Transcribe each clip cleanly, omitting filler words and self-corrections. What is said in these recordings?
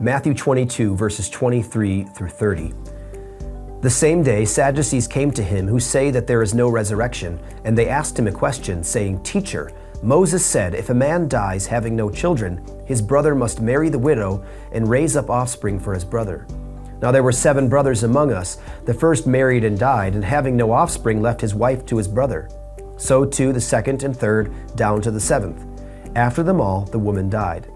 Matthew 22, verses 23 through 30. The same day, Sadducees came to him who say that there is no resurrection, and they asked him a question, saying, Teacher, Moses said, if a man dies having no children, his brother must marry the widow and raise up offspring for his brother. Now there were 7 brothers among us. The first married and died, and having no offspring left his wife to his brother. So too the second and third, down to the 7th. After them all, the woman died.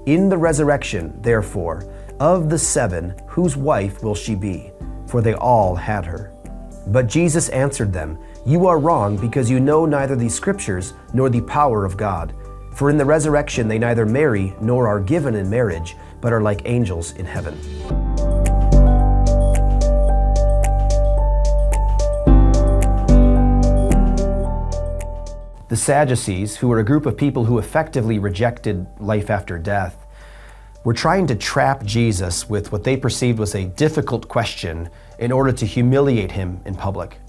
In the resurrection, therefore, of the 7, whose wife will she be? For they all had her. But Jesus answered them, You are wrong, because you know neither the Scriptures nor the power of God. For in the resurrection they neither marry nor are given in marriage, but are like angels in heaven. The Sadducees, who were a group of people who effectively rejected life after death, were trying to trap Jesus with what they perceived was a difficult question in order to humiliate him in public.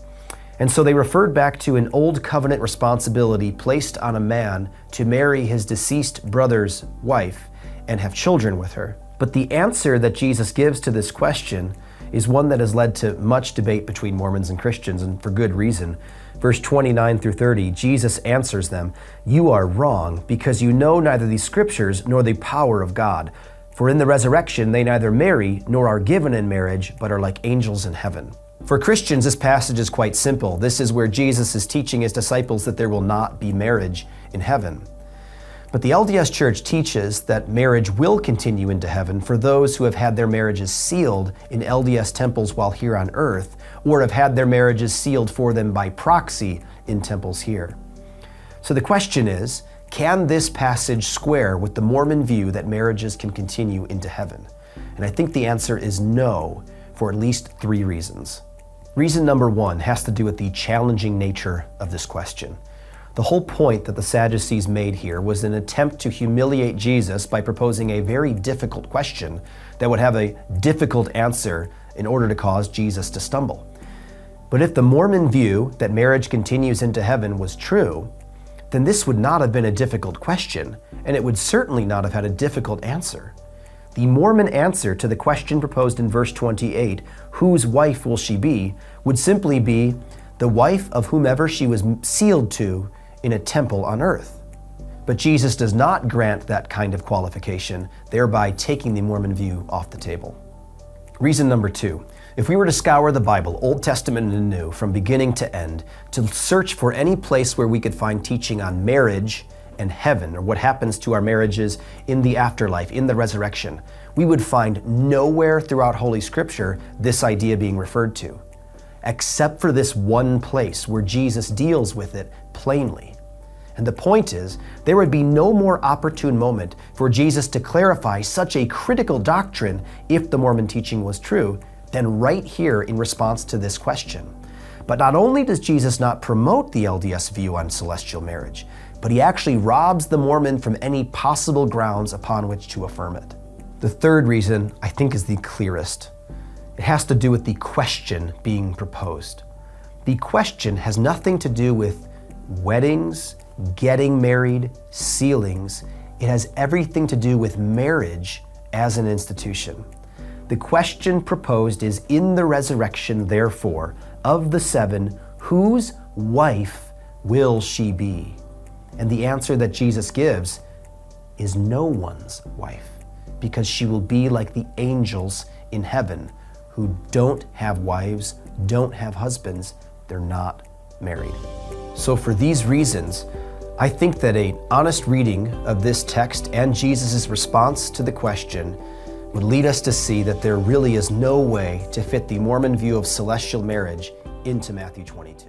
And so they referred back to an old covenant responsibility placed on a man to marry his deceased brother's wife and have children with her. But the answer that Jesus gives to this question is one that has led to much debate between Mormons and Christians, and for good reason. Verse 29 through 30, Jesus answers them, You are wrong, because you know neither the Scriptures nor the power of God. For in the resurrection they neither marry nor are given in marriage, but are like angels in heaven. For Christians, this passage is quite simple. This is where Jesus is teaching his disciples that there will not be marriage in heaven. But the LDS Church teaches that marriage will continue into heaven for those who have had their marriages sealed in LDS temples while here on earth, or have had their marriages sealed for them by proxy in temples here. So the question is, can this passage square with the Mormon view that marriages can continue into heaven? And I think the answer is no, for at least 3 reasons. Reason number 1 has to do with the challenging nature of this question. The whole point that the Sadducees made here was an attempt to humiliate Jesus by proposing a very difficult question that would have a difficult answer in order to cause Jesus to stumble. But if the Mormon view that marriage continues into heaven was true, then this would not have been a difficult question, and it would certainly not have had a difficult answer. The Mormon answer to the question proposed in verse 28, whose wife will she be, would simply be the wife of whomever she was sealed to in a temple on earth. But Jesus does not grant that kind of qualification, thereby taking the Mormon view off the table. Reason number 2, if we were to scour the Bible, Old Testament and New, from beginning to end, to search for any place where we could find teaching on marriage and heaven, or what happens to our marriages in the afterlife, in the resurrection, we would find nowhere throughout Holy Scripture this idea being referred to, except for this one place where Jesus deals with it plainly. And the point is, there would be no more opportune moment for Jesus to clarify such a critical doctrine if the Mormon teaching was true than right here in response to this question. But not only does Jesus not promote the LDS view on celestial marriage, but he actually robs the Mormon from any possible grounds upon which to affirm it. The third reason, I think, is the clearest. It has to do with the question being proposed. The question has nothing to do with weddings, getting married, sealings. It has everything to do with marriage as an institution. The question proposed is, in the resurrection, therefore, of the 7, whose wife will she be? And the answer that Jesus gives is no one's wife, because she will be like the angels in heaven who don't have wives, don't have husbands, they're not married. So for these reasons, I think that an honest reading of this text and Jesus' response to the question would lead us to see that there really is no way to fit the Mormon view of celestial marriage into Matthew 22.